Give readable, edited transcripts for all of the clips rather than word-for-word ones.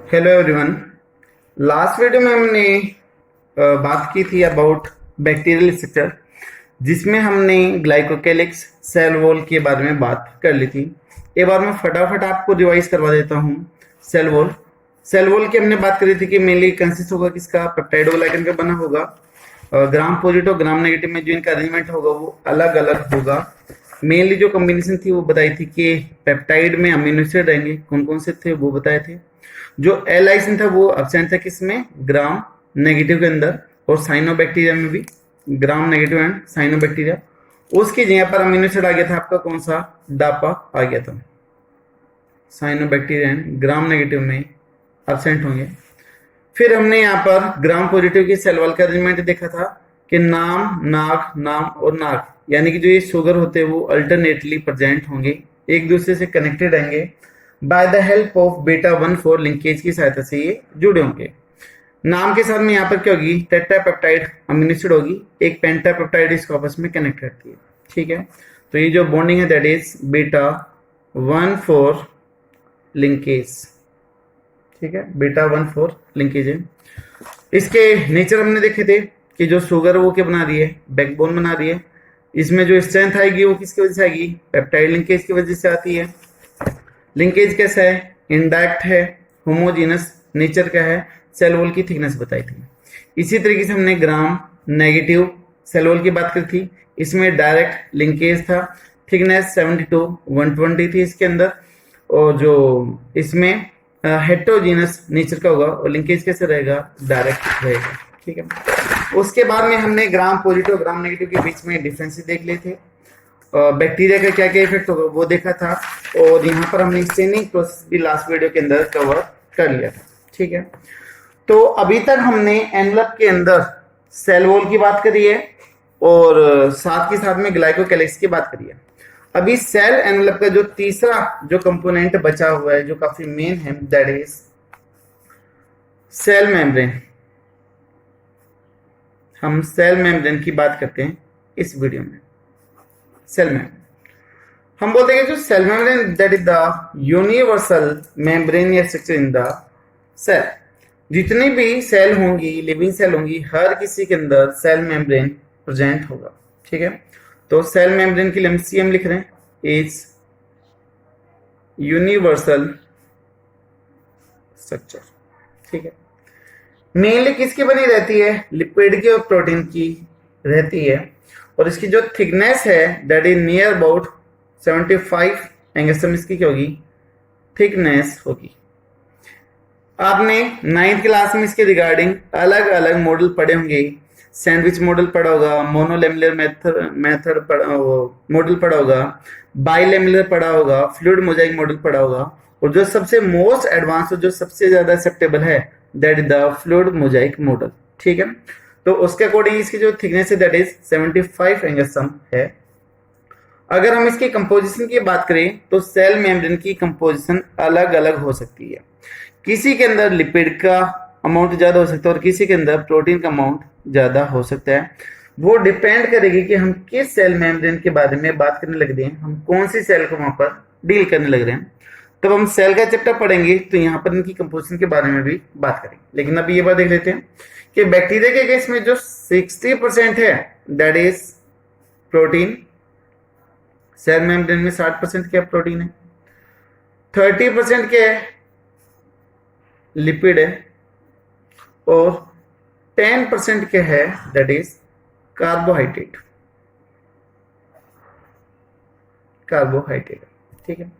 Hello everyone. Last video में हमने बात की थी अबाउट बैक्टीरियल स्ट्रक्चर, जिसमें हमने ग्लाइकोकेलिक्स सेल वॉल के बारे में बात कर ली थी। एक बार मैं फटाफट आपको रिवाइज करवा देता हूँ। सेल वॉल की हमने बात करी थी कि मेनली कंसिस्ट होगा किसका, पेप्टाइडोग्लाइकन का बना होगा। ग्राम पॉजिटिव और ग्राम नेगेटिव में जो इनका अरेंजमेंट होगा वो अलग अलग होगा। मेनली जो कॉम्बिनेशन थी वो बताई थी कि पेप्टाइड में अमीनो एसिड रहेंगे, कौन कौन से थे वो बताए थे। जो एल आइसिन था वो एब्सेंट था किसमें, ग्राम नेगेटिव के अंदर, और साइनोबैक्टीरिया में भी ग्राम नेगेटिव एंड साइनोबैक्टीरिया। उसकी जगह पर अमीनो एसिड आ गया था आपका कौन सा, डापा आ गया था। साइनोबैक्टीरिया एंड ग्राम नेगेटिव में एब्सेंट होंगे। फिर हमने यहाँ पर ग्राम पॉजिटिव की सेल वॉल का अरेंजमेंट देखा था कि नाम, नाक, नाम और नाक, यानी कि जो ये शुगर होते हैं वो अल्टरनेटली प्रेजेंट होंगे, एक दूसरे से कनेक्टेड रहेंगे। By the help of beta 1,4 linkage की सहायता से ये जुड़े होंगे। नाम के साथ में यहाँ पर क्या होगी, टेट्रापेप्टाइड अमीनो एसिड होगी, एक पेंटापेप्टाइड इसको आपस में कनेक्ट करती है। ठीक है, तो ये जो बॉन्डिंग है दैट इज बीटा 1,4 लिंकेज। ठीक है, बीटा 1,4 लिंकेज है। इसके नेचर हमने देखे थे कि जो शुगर वो क्या बना रही है, बैकबोन बना रही है। इसमें जो स्ट्रेंथ आएगी वो किसकी वजह से आएगी, पेप्टाइड लिंकेज की वजह से आती है। लिंकेज कैसा है, इंडायरेक्ट है, होमोजीनस नेचर का है, सेल वॉल की थिकनेस बताई थी। इसी तरीके से हमने ग्राम नेगेटिव सेल वॉल की बात करी थी, इसमें डायरेक्ट लिंकेज था, थिकनेस 72 120 थी इसके अंदर, और जो इसमें हेट्रोजीनस नेचर का होगा और लिंकेज कैसे रहेगा, डायरेक्ट रहेगा। ठीक है, उसके बाद में हमने ग्राम पॉजिटिव और ग्राम नेगेटिव के बीच में डिफरेंस देख लिए थे। बैक्टीरिया का क्या क्या इफेक्ट होगा वो देखा था, और यहाँ पर हमने स्टेनिंग प्रोसेस भी लास्ट वीडियो के अंदर कवर कर लिया था। ठीक है, तो अभी तक हमने एनवलप के अंदर सेल वॉल की बात करी है और साथ के साथ में ग्लाइकोकेलिक्स की बात करी है। अभी सेल एनवलप का जो तीसरा जो कंपोनेंट बचा हुआ है जो काफी मेन है, दैट इज सेल मेम्ब्रेन। हम सेल मेम्ब्रेन की बात करते हैं इस वीडियो में। सेल मेम्ब्रेन हम बोलते हैं कि जो cell membrane that is the universal membrane structure in the cell. जितनी भी सेल होंगी, लिविंग सेल होंगी, हर किसी के अंदर सेल मेम्ब्रेन प्रेजेंट होगा। ठीक है, तो सेल मेम्ब्रेन की लेंथ हम लिख रहे हैं, इज यूनिवर्सल स्ट्रक्चर। ठीक है, मेनली किसकी बनी रहती है, लिपिड की और प्रोटीन की रहती है, और इसकी जो थिकनेस है that is near about 75 angstrom इसकी क्या होगी, थिकनेस होगी। आपने 9th क्लास में इसके रिगार्डिंग अलग अलग मॉडल पढ़े होंगे। सैंडविच मॉडल पढ़ा होगा, मोनोलेमुलर मेथड मॉडल पढ़ा होगा, बाइलेमुलर पढ़ा होगा, फ्लूइड मोजाइक मॉडल पढ़ा होगा, और जो सबसे मोस्ट एडवांस और जो सबसे ज्यादा एक्सेप्टेबल है that is the fluid Mosaic model. ठीक है, तो उसके अकॉर्डिंग इसकी जो थिकनेस है दैट इज 75 एंगस्ट्रम है। अगर हम इसकी कंपोजिशन की बात करें तो सेल मेम्ब्रेन की कंपोजिशन अलग अलग हो सकती है। किसी के अंदर लिपिड का अमाउंट ज्यादा हो सकता है और किसी के अंदर प्रोटीन का अमाउंट ज्यादा हो सकता है। वो डिपेंड करेगी कि हम किस सेल मेम्ब्रेन के बारे में बात करने लग रहे हैं, हम कौन सी सेल को वहां पर डील करने लग रहे हैं। तब हम सेल का चैप्टर पढ़ेंगे तो यहाँ पर इनकी कंपोजिशन के बारे में भी बात करेंगे। लेकिन अभी ये बात देख लेते हैं कि बैक्टीरिया के केस में जो 60% है that is protein. Cell membrane में 60% क्या प्रोटीन है, 30% क्या है, लिपिड है, और 10% क्या है दैट इज कार्बोहाइड्रेट। ठीक है,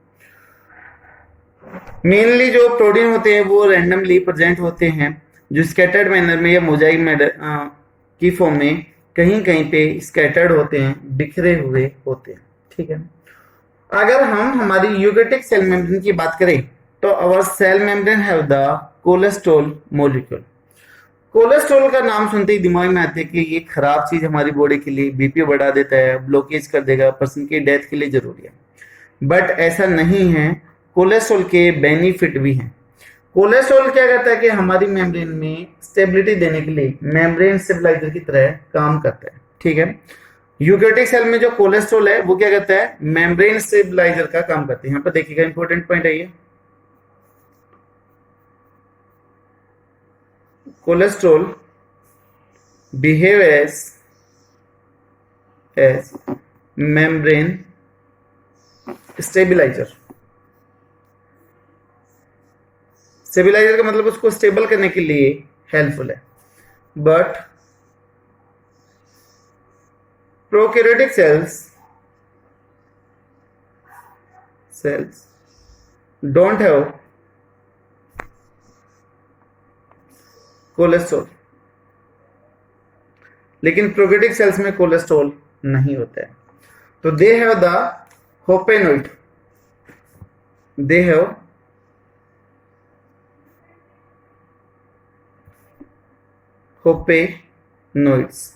मेनली जो प्रोटीन होते हैं वो रैंडमली प्रेजेंट होते हैं, जो स्कैटर्ड मैनर में या मोजाइक की फॉर्म में कहीं कहीं पे स्कैटर्ड होते हैं, बिखरे हुए होते हैं। ठीक है, अगर हम हमारी यूकेरियोटिक सेल मेम्ब्रेन की बात करें तो our cell membrane have the cholesterol molecule. Cholesterol का नाम सुनते ही दिमाग में आते है कि ये खराब चीज हमारी बॉडी के लिए, बीपी बढ़ा देता है, ब्लॉकेज कर देगा, पर्सन की डेथ के लिए जरूरी है। बट ऐसा नहीं है, कोलेस्ट्रॉल के बेनिफिट भी हैं। कोलेस्ट्रॉल क्या करता है कि हमारी मेम्ब्रेन में स्टेबिलिटी देने के लिए मेम्ब्रेन स्टेबलाइजर की तरह काम करता है। ठीक है, यूकेरियोटिक सेल में जो कोलेस्ट्रॉल है वो क्या करता है, मेम्ब्रेन स्टेबलाइजर का काम करता है। यहाँ पर देखिएगा इंपॉर्टेंट पॉइंट है ये, cholesterol behave as membrane stabilizer. Stabilizer का मतलब उसको स्टेबल करने के लिए हेल्पफुल है. But prokaryotic cells don't have cholesterol. लेकिन प्रोकैरियोटिक सेल्स में कोलेस्ट्रॉल नहीं होता है. तो they have the hopanoid. They have hopanoids.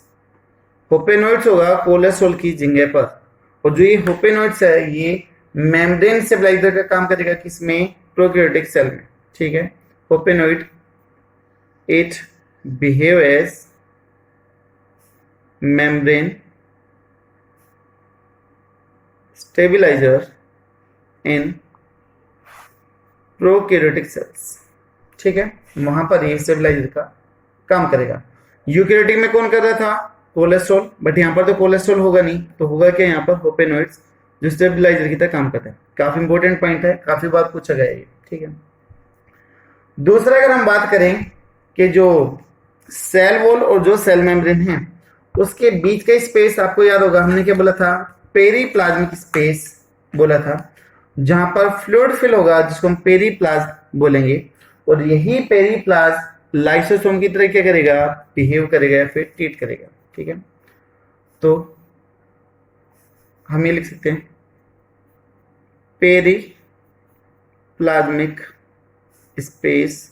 Hopanoids होगा कोलेस्ट्रॉल की जगह पर. और जो ये होपेनोइड्स है ये मेम्ब्रेन स्टेबलाइजर का काम करेगा किसमें? प्रोकैरियोटिक सेल में. ठीक है. Hopanoid it behave as membrane stabilizer in prokaryotic cells. ठीक है. वहां पर ये स्टेबलाइजर का काम करेगा. यूकैरियोटिक में कौन कर रहा था? कोलेस्ट्रॉल. बट यहां पर तो कोलेस्ट्रॉल होगा नहीं, तो होगा क्या? यहाँ पर होपेनोइड्स जो स्टेबलाइजर की तरह काम करते हैं. काफी इंपॉर्टेंट पॉइंट है, काफी बार पूछा गया है. ठीक है. दूसरा अगर हम बात करें कि जो सेल वॉल और जो सेल मेम्ब्रेन है उसके बीच का स्पेस, आपको याद होगा हमने क्या बोला था? पेरीप्लाज्मिक स्पेस बोला था, जहां पर फ्लूइड फिल होगा जिसको हम पेरीप्लाज्म बोलेंगे. और यही पेरीप्लाज्म लाइसोसोम की तरह क्या करेगा? बिहेव करेगा या फिर ट्रीट करेगा. ठीक है. तो हम ये लिख सकते हैं periplasmic space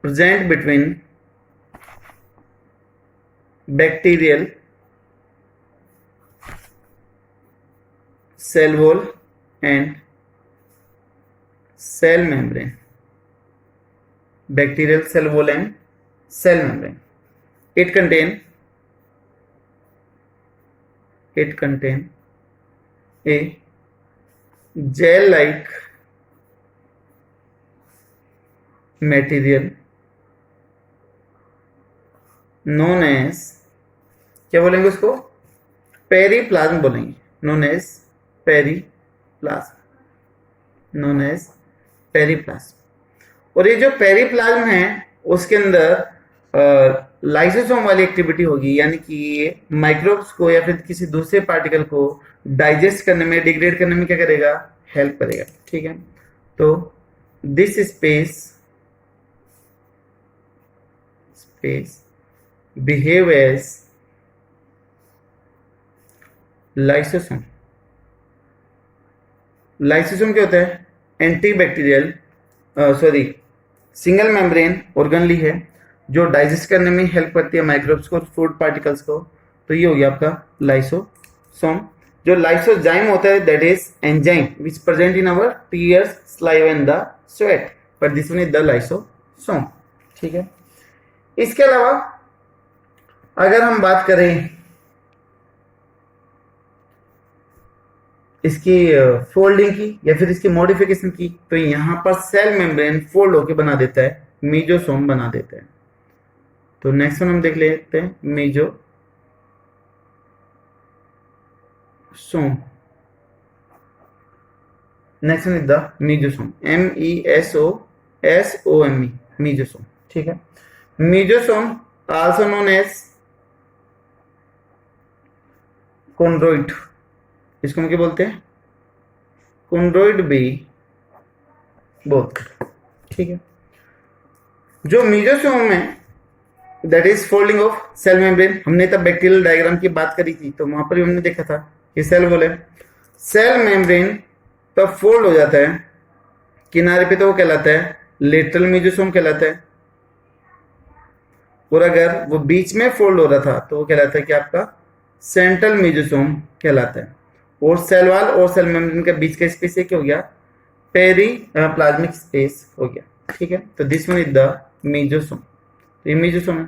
present between bacterial cell wall and cell membrane. Bacterial cell wall and cell membrane. It contain a gel-like material known as, क्या बोलेंगे उसको? पेरीप्लाज्म बोलेंगे. known as पेरीप्लाज्म. और ये जो पेरीप्लाज्म है उसके अंदर लाइसोसोम वाली एक्टिविटी होगी, यानी कि ये माइक्रोब्स को या फिर किसी दूसरे पार्टिकल को डाइजेस्ट करने में, डिग्रेड करने में क्या करेगा? हेल्प करेगा. ठीक है. तो this space behave as lysosome. Lysosome क्या होता है? एंटीबैक्टीरियल सिंगल मेम्ब्रेन ऑर्गेनली है जो डाइजेस्ट करने में हेल्प करती है माइक्रोब्स को और फूड पार्टिकल्स को. तो ये हो गया आपका लाइसोसोम. जो लाइसोजाइम होता है that is enzyme which present in our tears, saliva and the sweat, but this one is the lysosome. ठीक है. इसके अलावा अगर हम बात करें इसकी फोल्डिंग की या फिर इसकी मॉडिफिकेशन की, तो यहां पर सेल मेम्ब्रेन फोल्ड होकर बना देता है, मीजोसोम बना देता है. तो नेक्स्ट वन हम देख लेते हैं mesosome. Next one is the mesosome. MESOSOME mesosome. ठीक है. Mesosome also known as chondrioid. इसको हम क्या बोलते हैं? कॉन्ड्रोइड भी बोलते हैं. ठीक है. जो मीजोसोम है that is folding of cell membrane. हमने तब बैक्टीरियल डायग्राम की बात करी थी, तो वहां पर भी हमने देखा था कि सेल वॉल है, सेल मेम्ब्रेन तब फोल्ड हो जाता है किनारे पे, तो वो कहलाता है लेटरल मीजोसोम कहलाता है. और अगर वो बीच में फोल्ड हो रहा था तो वो कहलाता है कि आपका सेंट्रल मीजोसोम कहलाता है. और सेल वॉल और सेल मेम्ब्रेन के बीच का स्पेस क्या हो गया? पेरीप्लाज्मिक स्पेस हो गया. ठीक है. तो this one is the mesosome. तो ये मीजोसोम है.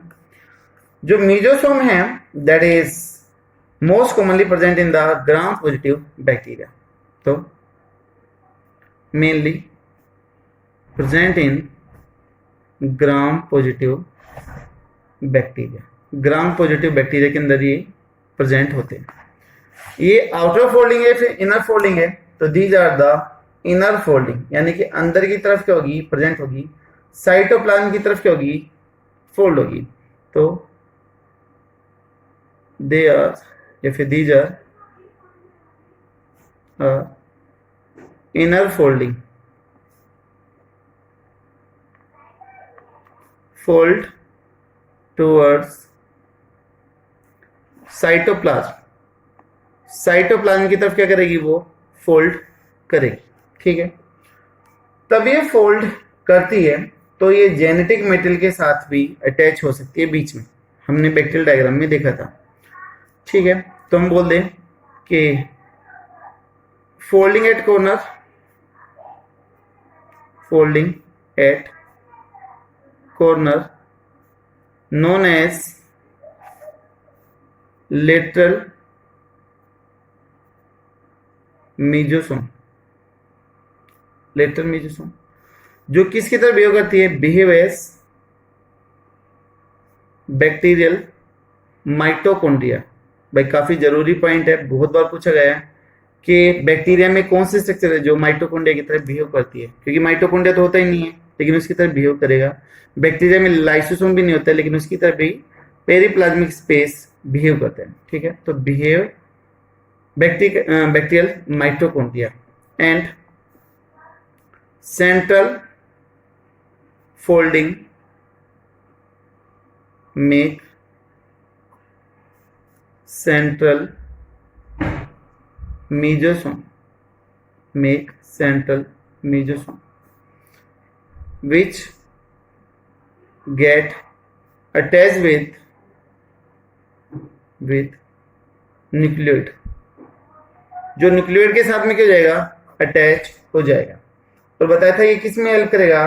जो मीजोसोम है that is most commonly present in the gram positive bacteria. तो mainly present in gram positive bacteria. Gram positive bacteria के अंदर ये प्रेजेंट होते हैं। ये आउटर फोल्डिंग है फिर इनर फोल्डिंग है, तो these are the inner folding, यानी कि अंदर की तरफ क्या होगी, प्रेजेंट होगी। साइटोप्लाज्म की तरफ क्या होगी, फोल्ड होगी। तो दे आर या फिर these are inner folding, fold towards cytoplasm. Cytoplasm की तरफ क्या करेगी, वो फोल्ड करेगी। ठीक है, तब ये फोल्ड करती है तो ये जेनेटिक मेटेरियल के साथ भी अटैच हो सकती है बीच में, हमने बैक्टीरियल डायग्राम में देखा था। ठीक है, तो हम बोल दें कि folding at corner, folding at corner known as lateral mesosome. Lateral mesosome जो किसकी तरह बिहेव करती है, बिहेव एज बैक्टीरियल माइटोकॉन्ड्रिया। भाई काफी जरूरी पॉइंट है, बहुत बार पूछा गया है कि बैक्टीरिया में कौन सी स्ट्रक्चर है जो माइटोकॉन्ड्रिया की तरह बिहेव करती है, क्योंकि माइटोकॉन्ड्रिया तो होता ही नहीं है लेकिन उसकी तरह बिहेव करेगा। बैक्टीरिया में लाइसोसोम भी नहीं होता है लेकिन उसकी तरह भी पेरिप्लाज्मिक स्पेस बिहेव करते हैं। ठीक है, तो behave bacterial mitochondria and central folding make central mesosome, make central mesosome which get attached with nucleoid, जो न्यूक्लियोइड के साथ में क्या हो जाएगा, अटैच हो जाएगा। और बताया था ये किस में हेल्प करेगा,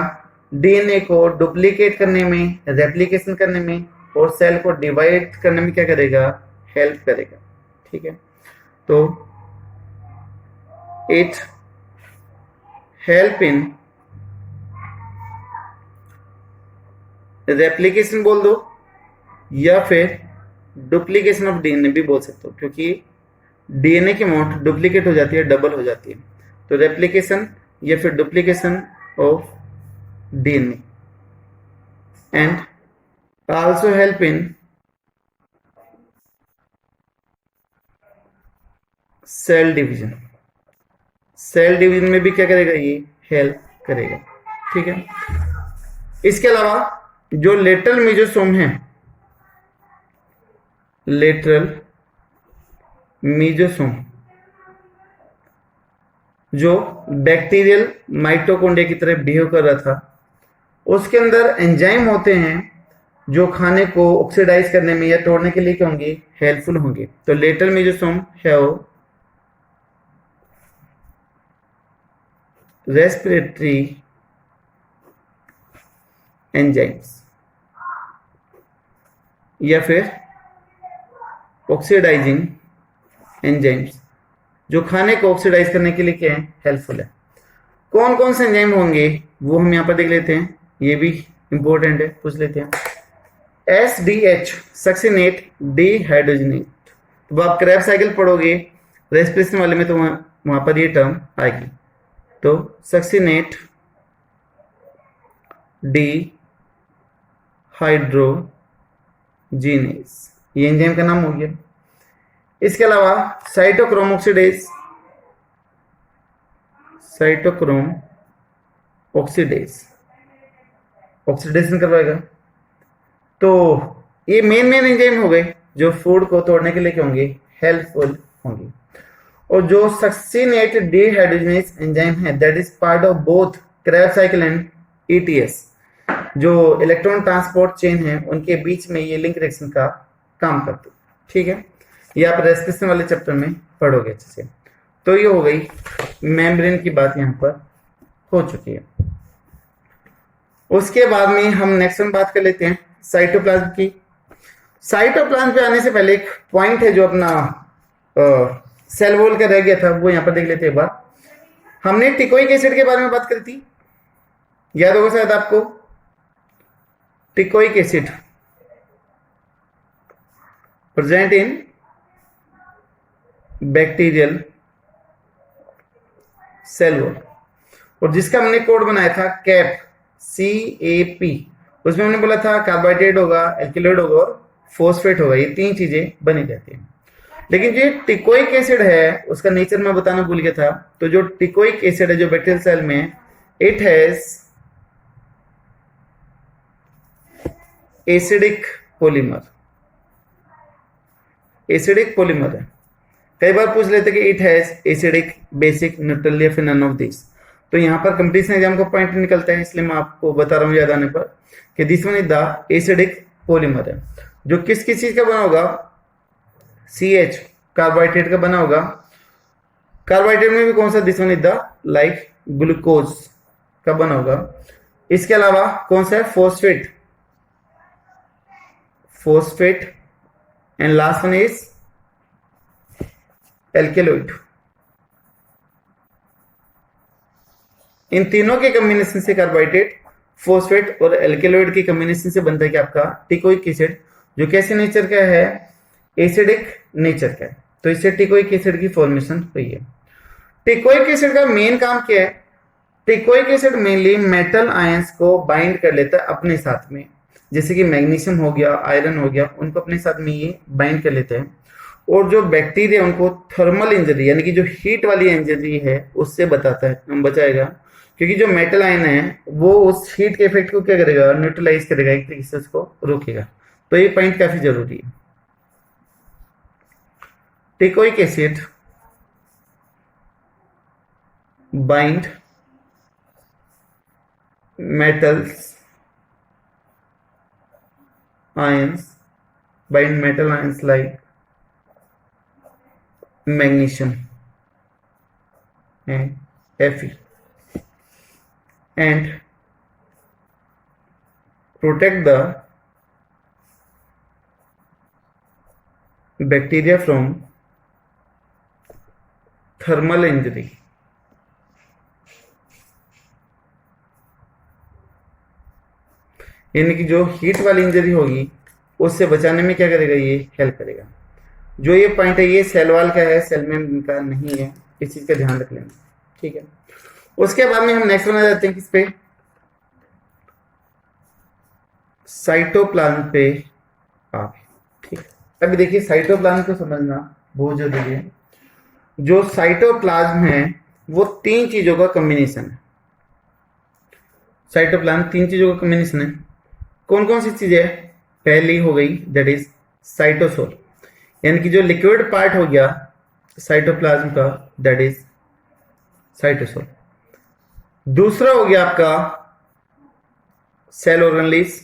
डीएनए को डुप्लीकेट करने में, रेप्लिकेशन करने में और सेल को डिवाइड करने में क्या करेगा, हेल्प करेगा। ठीक है, तो इट हेल्प इन रेप्लिकेशन बोल दो या फिर डुप्लीकेशन ऑफ डीएनए भी बोल सकते हो, क्योंकि डीएनए की अमाउंट डुप्लीकेट हो जाती है, डबल हो जाती है। तो रेप्लिकेशन या फिर duplication of DNA and also help in cell division. Cell division में भी क्या करेगा, ये हेल्प करेगा। ठीक है, इसके अलावा जो लेटरल मेजोसोम है, लेटरल मेजोसोम जो बैक्टीरियल माइटोकॉन्ड्रिया की तरह बिहेव कर रहा था, उसके अंदर एंजाइम होते हैं जो खाने को ऑक्सीडाइज करने में या तोड़ने के लिए क्या होंगे, हेल्पफुल होंगे। तो लेटरल मेजोसोम है वो रेस्पिरेटरी एंजाइम्स या फिर ऑक्सीडाइजिंग एंजाइम्स जो खाने को ऑक्सीडाइज करने के लिए क्या है, हेल्पफुल है। कौन कौन से एंजाइम होंगे वो हम यहां पर देख लेते हैं, ये भी इंपॉर्टेंट है, पूछ लेते हैं। SDH सक्सिनेट डिहाइड्रोजनेट, तो आप क्रैब साइकिल पढ़ोगे रेस्पिरेशन वाले में तो वहां पर ये टर्म आएगी। तो सक्सिनेट डिहाइड्रोजिनेस ये एंजाइम का नाम हो गया। इसके अलावा cytochrome oxidase, cytochrome oxidase oxidation करवाएगा। तो ये मेन एंजाइम हो गए जो फूड को तोड़ने के लिए क्या होंगे, हेल्पफुल होंगे। और जो सक्सिनेट डिहाइड्रोजनेस एंजाइम है that is part of both Krebs cycle and ETS, जो इलेक्ट्रॉन ट्रांसपोर्ट चेन है उनके बीच में ये लिंक रिएक्शन का काम करते हैं। ठीक है, ये आप रेस्पिरेशन वाले चैप्टर में पढ़ोगे अच्छे से। तो ये हो गई मेम्ब्रेन की बात, यहाँ पर हो चुकी है। उसके बाद में हम नेक्स्ट में बात कर लेते हैं साइटोप्लाज्म की। साइटोप्लाज्म पे आने से पहले एक पॉइंट है जो अपना सेल वॉल का रह गया था, वो यहां पर देख लेते हैं। एक बार हमने टिकोइक एसिड के बारे में बात करी थी, याद होगा शायद आपको। Teichoic acid present in bacterial cell wall, और जिसका हमने कोड बनाया था कैप, CAP, उसमें हमने बोला था कार्बोहाइड्रेट होगा, एल्किलॉइड होगा और फॉस्फेट होगा, ये तीन चीजें बनी रहती हैं। लेकिन जो टिकोइक एसिड है उसका नेचर मैं बताना भूल गया था। तो जो टिकोइक एसिड है जो बैक्टीरियल सेल में, it has acidic polymer, acidic polymer है। कई बार पूछ लेते कि it has acidic, basic, neutral या फिर नन ऑफ दिस। तो यहाँ पर कंपटीशन एग्जाम का पॉइंट निकलता है, इसलिए मैं आपको बता रहा हूँ याद आने पर कि this one is the acidic polymer है, जो किस किस चीज का बना होगा, CH कार्बोहाइड्रेट का बना होगा। कार्बोहाइड्रेट में भी कौन सा, this one is the like glucose का बना होगा। इसके अलावा कौन सा है, phosphate, phosphate, and last one is alkaloid. इन तीनों के कॉम्बिनेशन से कार्बोहाइड्रेट, फॉस्फेट और एल्केलॉइड के कॉम्बिनेशन से बनता है कि आपका टिकोइक एसिड, जो कैसे नेचर का है, एसिडिक नेचर का है। तो इससे टिकोइक एसिड की फॉर्मेशन हुई है। टिकोइक एसिड का मेन काम क्या है, teichoic acid mainly metal ions को बाइंड कर लेता है अपने साथ में, जैसे कि मैग्नीशियम हो गया, आयरन हो गया, उनको अपने साथ में ये बाइंड कर लेते हैं। और जो बैक्टीरिया उनको थर्मल इंजरी यानी कि जो हीट वाली इंजरी है उससे बताता है, हम बचाएगा, क्योंकि जो मेटल आयन है वो उस हीट के इफेक्ट को क्या करेगा, न्यूट्रलाइज करेगा, एक तरीके से उसको रोकेगा। तो ये पॉइंट काफी जरूरी है। Teichoic acid bind metals ions, bind metal ions like magnesium and Fe, and protect the bacteria from thermal injury। यानी कि जो हीट वाली इंजरी होगी उससे बचाने में क्या करेगा, ये हेल्प करेगा। जो ये पॉइंट है ये सेल वॉल का है, सेल में का नहीं है, इस चीज का ध्यान रख लेना, ठीक है। उसके बाद में हम नेक्स्ट बना जाते हैं किस पे, साइटोप्लाज्म पे आ गए, ठीक है। अभी देखिए साइटोप्लाज्म को समझना बहुत जरूरी है। जो साइटोप्लाज्म है वो तीन चीजों का कॉम्बिनेशन है। साइटोप्लाज्म तीन चीजों का कॉम्बिनेशन है। कौन कौन सी चीजें है, पहली हो गई दैट इज साइटोसोल, यानी कि जो लिक्विड पार्ट हो गया साइटोप्लाज्म का, दैट इज साइटोसोल। दूसरा हो गया आपका सेल ऑर्गेनेलिस,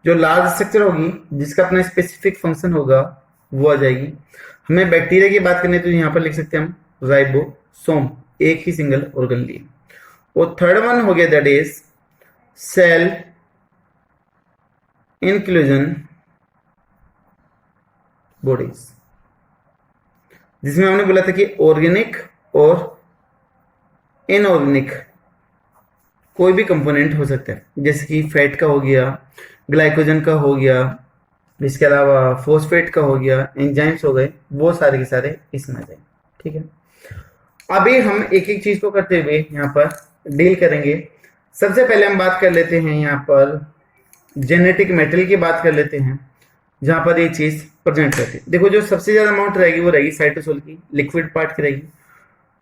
जो लार्ज स्ट्रक्चर होगी जिसका अपना स्पेसिफिक फंक्शन होगा वो आ जाएगी। हमें बैक्टीरिया की बात करनी है तो यहां पर लिख सकते हैं हम राइबोसोम, एक ही सिंगल ऑर्गेनेल। और थर्ड वन हो गया that is cell inclusion bodies, जिसमें हमने बोला था कि ऑर्गेनिक और इनऑर्गेनिक कोई भी कंपोनेंट हो सकता है, जैसे कि फैट का हो गया, ग्लाइकोजन का हो गया, इसके अलावा फॉस्फेट का हो गया, एंजाइम्स हो गए, वो सारे के सारे इसमें आ जाए, ठीक है। अभी हम एक एक चीज को करते हुए यहाँ पर डील करेंगे। सबसे पहले हम बात कर लेते हैं यहाँ पर जेनेटिक मेटेरियल की बात कर लेते हैं, जहां पर ये चीज प्रेजेंट करती है। देखो जो सबसे ज्यादा अमाउंट रहेगी वो रहेगी साइटोसोल की, लिक्विड पार्ट की रहेगी।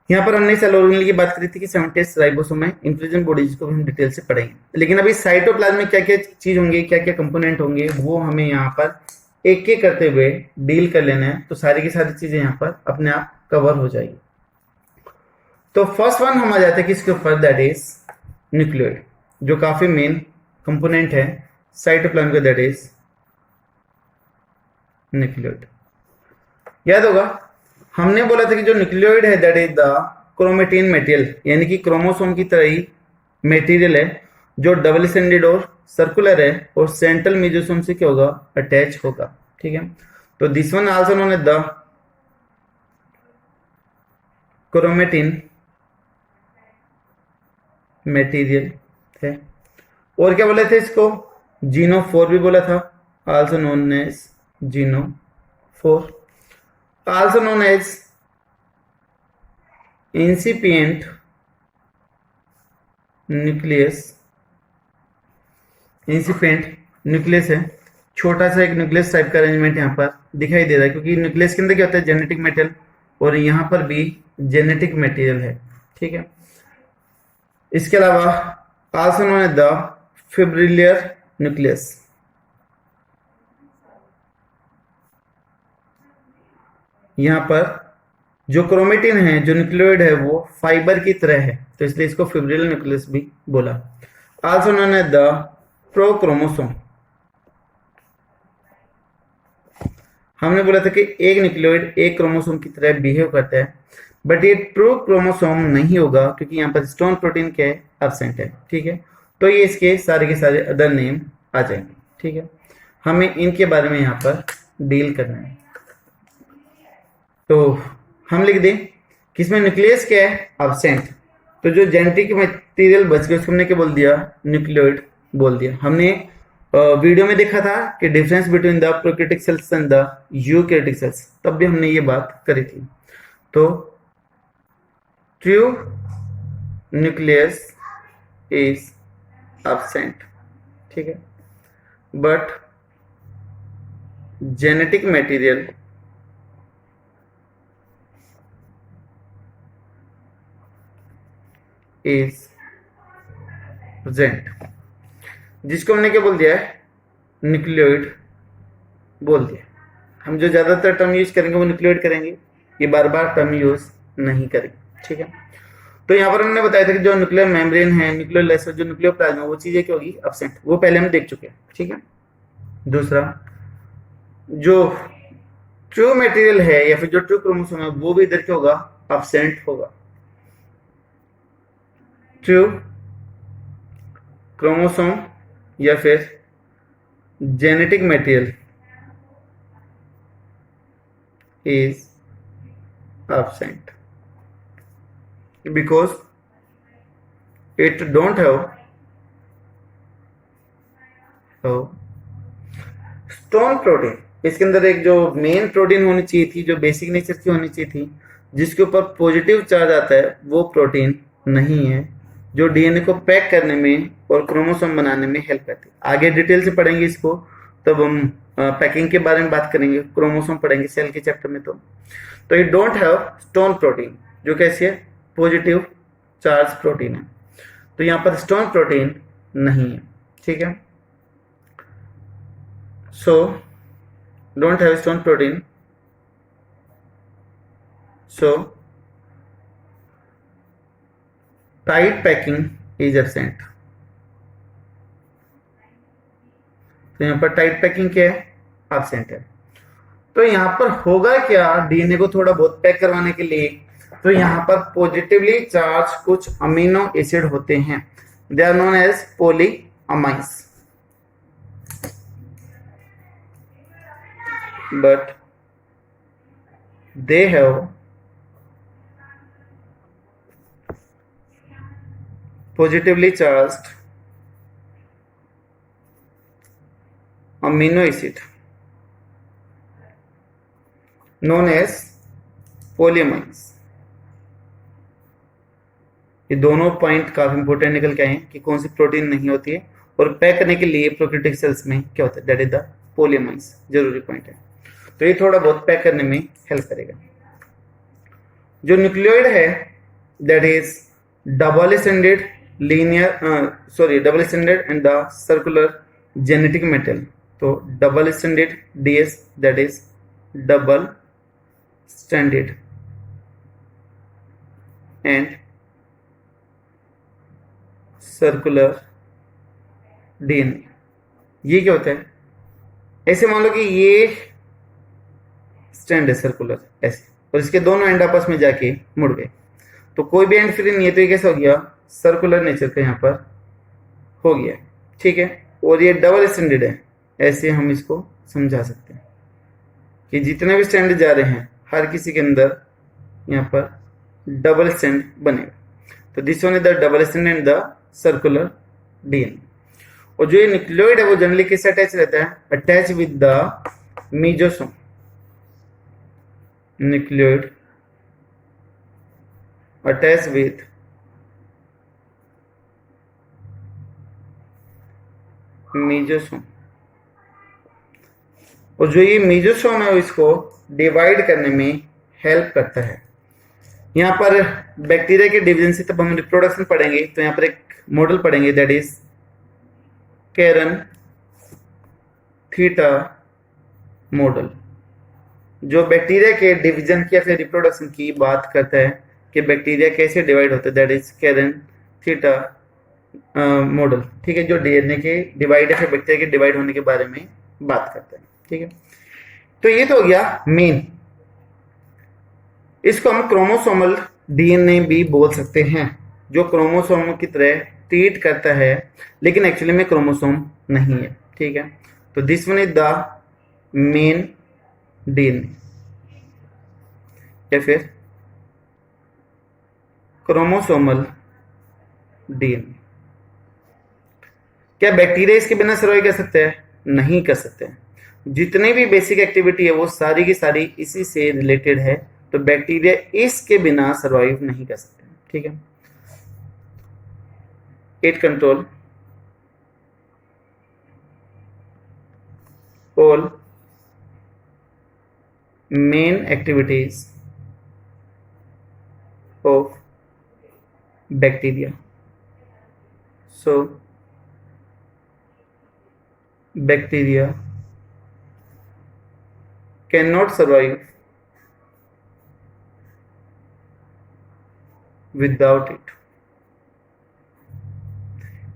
यहाँ पर हमने सेल ऑर्गेनेल की बात करी थी कि 70 राइबोसोम है, इंक्लूजन बॉडीज को हम डिटेल से पढ़ेंगे। लेकिन अभी साइटोप्लाज्म में क्या क्या चीज होंगे, क्या क्या कंपोनेंट होंगे, वो हमें यहाँ पर एक एक करते हुए डील कर लेना है, तो सारी की सारी चीजें यहाँ पर अपने आप कवर हो जाएगी। तो फर्स्ट वन हम आ जाते हैं किसके ऊपर, दैट इज न्यूक्लियोइड, जो काफी मेन कंपोनेंट है साइटोप्लाज्म का, दैट इज न्यूक्लियोइड। याद होगा हमने बोला था कि जो न्यूक्लियोइड है that is the chromatin material, यानी कि क्रोमोसोम की तरह ही मटेरियल है, जो डबल स्टैंडर्ड और सर्कुलर है और सेंट्रल मेसोसोम से क्या होगा, अटैच होगा, ठीक है। तो this one also known as the chromatin material है। और क्या बोले थे इसको, जीनोफोर भी बोला था, also known as genophore, also known as incipient nucleus. Incipient nucleus है, छोटा सा एक न्यूक्लियस टाइप का अरेंजमेंट यहाँ पर दिखाई दे रहा है, क्योंकि न्यूक्लियस के अंदर क्या होता है, जेनेटिक मेटेरियल, और यहाँ पर भी जेनेटिक मेटेरियल है, ठीक है। इसके अलावा also known as the fibrillar nucleus. यहाँ पर जो क्रोमेटिन है, जो न्यूक्लियोइड है, वो फाइबर की तरह है, तो इसलिए इसको फिब्रिलियर न्यूक्लियस भी बोला। Also known as the prochromosome. हमने बोला था कि एक न्यूक्लियोइड एक क्रोमोसोम की तरह बिहेव करता है, बट ये ट्रू क्रोमोसोम नहीं होगा, क्योंकि यहाँ पर स्टोन प्रोटीन क्या है, एब्सेंट है, ठीक है। तो ये इसके सारे के सारे अदर नेम आ जाएंगे, ठीक है। हमें इनके बारे में यहाँ पर डील करना है। तो हम लिख दें कि इसमें न्यूक्लियस क्या है, एब्सेंट, तो जो जेनेटिक मटेरियल बच गया उसको हमने क्या बोल दिया, न्यूक्लियोइड बोल दिया। हमने वीडियो में देखा था कि difference between the prokaryotic cells and the eukaryotic cells, तब भी हमने ये बात करी थी। तो ट्रू न्यूक्लियस इज एब्सेंट, ठीक है, but genetic material is present, जिसको हमने क्या बोल दिया है, न्यूक्लियोइड बोल दिया। हम जो ज्यादातर टर्म यूज करेंगे वो न्यूक्लियोइड करेंगे, ये बार बार टर्म यूज नहीं करेंगे, ठीक है। तो यहाँ पर हमने बताया था कि जो न्यूक्लियर मेम्ब्रेन है, न्यूक्लियर लेसर, जो न्यूक्लियोप्लाज्म, वो चीजें क्या होगी, एब्सेंट, वो पहले हम देख चुके हैं, ठीक है। दूसरा, जो ट्रू मटेरियल है या फिर जो ट्रू क्रोमोसोम है, वो भी इधर क्या होगा, एब्सेंट होगा। ट्रू क्रोमोसोम या फिर genetic material is absent because it don't have stone protein. इसके अंदर एक जो मेन प्रोटीन होनी चाहिए थी, जो बेसिक नेचर की होनी चाहिए थी, जिसके ऊपर पॉजिटिव चार्ज आता है, वो प्रोटीन नहीं है, जो डीएनए को पैक करने में और क्रोमोसोम बनाने में हेल्प करती है। आगे डिटेल से पढ़ेंगे इसको, तब हम पैकिंग के बारे में बात करेंगे, क्रोमोसोम पढ़ेंगे सेल के चैप्टर में। तो it don't have stone protein, जो कैसी है, पॉजिटिव चार्ज प्रोटीन है। तो यहां पर स्टोन प्रोटीन नहीं है, ठीक है। So don't have stone protein, so tight packing is absent. तो यहां पर टाइट पैकिंग क्या है, एब्सेंट है। तो यहां पर होगा क्या, डीएनए को थोड़ा बहुत पैक करवाने के लिए, तो यहां पर पॉजिटिवली चार्ज कुछ अमीनो एसिड होते हैं, they are known as polyamines, but they have positively charged amino acid known as polyamines. ये दोनों पॉइंट काफी इंपोर्टेंट निकल के आए हैं कि कौन सी प्रोटीन नहीं होती है, और पैक करने के लिए प्रोकैरियोटिक सेल्स में क्या होता है, दैट इज द पॉलीअमाइन्स, जरूरी पॉइंट है। तो ये थोड़ा बहुत पैक करने में हेल्प करेगा। जो न्यूक्लियोइड है, that is double standard double standard and the circular genetic material. तो double standard DS, that is double standard, and circular DNA. ये क्या होता है, ऐसे मान लो कि ये स्टैंड है सर्कुलर ऐसे, और इसके दोनों एंड आपस में जाके मुड़ गए, तो कोई भी एंड फ्री नहीं है, तो ये कैसा हो गया, सर्कुलर नेचर का यहाँ पर हो गया, ठीक है। और ये डबल स्टैंडर्ड है, ऐसे हम इसको समझा सकते हैं कि जितने भी स्टैंड जा रहे हैं, हर किसी के अंदर यहाँ पर डबल स्टैंड बनेगा। तो this one is the double stand and the circular DNA. और जो ये न्यूक्लियोइड है वो जनरली किससे अटैच रहता है? Attach with the mesosome. Nucleoid attach with mesosome. और जो ये मीजोसोम है इसको डिवाइड करने में हेल्प करता है। यहाँ पर बैक्टीरिया के डिवीजन से तब हम रिप्रोडक्शन पढ़ेंगे, तो यहाँ पर एक मॉडल पढ़ेंगे, that is Cairns theta model, जो बैक्टीरिया के डिवीजन की या फिर रिप्रोडक्शन की बात करता है कि बैक्टीरिया कैसे डिवाइड होते हैं, that is Cairns theta model. ठीक है, जो डीएनए के डिवाइड या फिर बैक्टीरिया के डिवाइड होने के बारे में बात करते हैं। ठीक है, तो ये तो हो गया मेन। इसको हम क्रोमोसोमल डीएनए भी बोल सकते हैं, जो क्रोमोसोम की तरह ट्रीट करता है लेकिन एक्चुअली में क्रोमोसोम नहीं है। ठीक है, तो this one is the main DNA या फिर क्रोमोसोमल डीएनए। क्या बैक्टीरिया इसके बिना सर्वाइव कर सकते हैं? नहीं कर सकते हैं। जितने भी बेसिक एक्टिविटी है वो सारी की सारी इसी से रिलेटेड है, तो बैक्टीरिया इसके बिना सर्वाइव नहीं कर सकते। ठीक है, it control all main activities of bacteria. So bacteria cannot survive without it.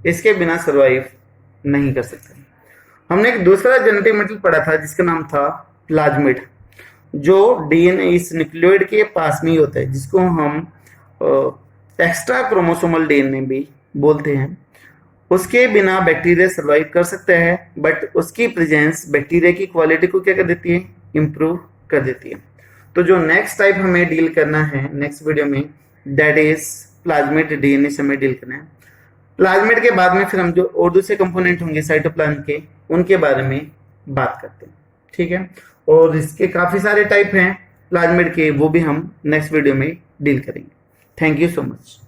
इसके बिना सर्वाइव नहीं कर सकते। हमने एक दूसरा जेनेटिक मेटेरियल पढ़ा था जिसका नाम था प्लाज्मिड, जो डीएनए इस न्यूक्लियोइड के पास में ही होता है, जिसको हम एक्स्ट्रा क्रोमोसोमल डीएनए भी बोलते हैं। उसके बिना बैक्टीरिया सर्वाइव कर सकते हैं, बट उसकी प्रेजेंस बैक्टीरिया की क्वालिटी को क्या कर देती है? इंप्रूव कर देती है। तो जो नेक्स्ट टाइप हमें डील करना है नेक्स्ट वीडियो में, दैट इज प्लाज्मिड डीएनए से हमें डील करना है। प्लाज्मिड के बाद में फिर हम जो और दूसरे कंपोनेंट होंगे साइटोप्लाज्म के, उनके बारे में बात करते हैं। ठीक है, और इसके काफी सारे टाइप हैं प्लाज्मिड के, वो भी हम नेक्स्ट वीडियो में डील करेंगे। Thank you so much.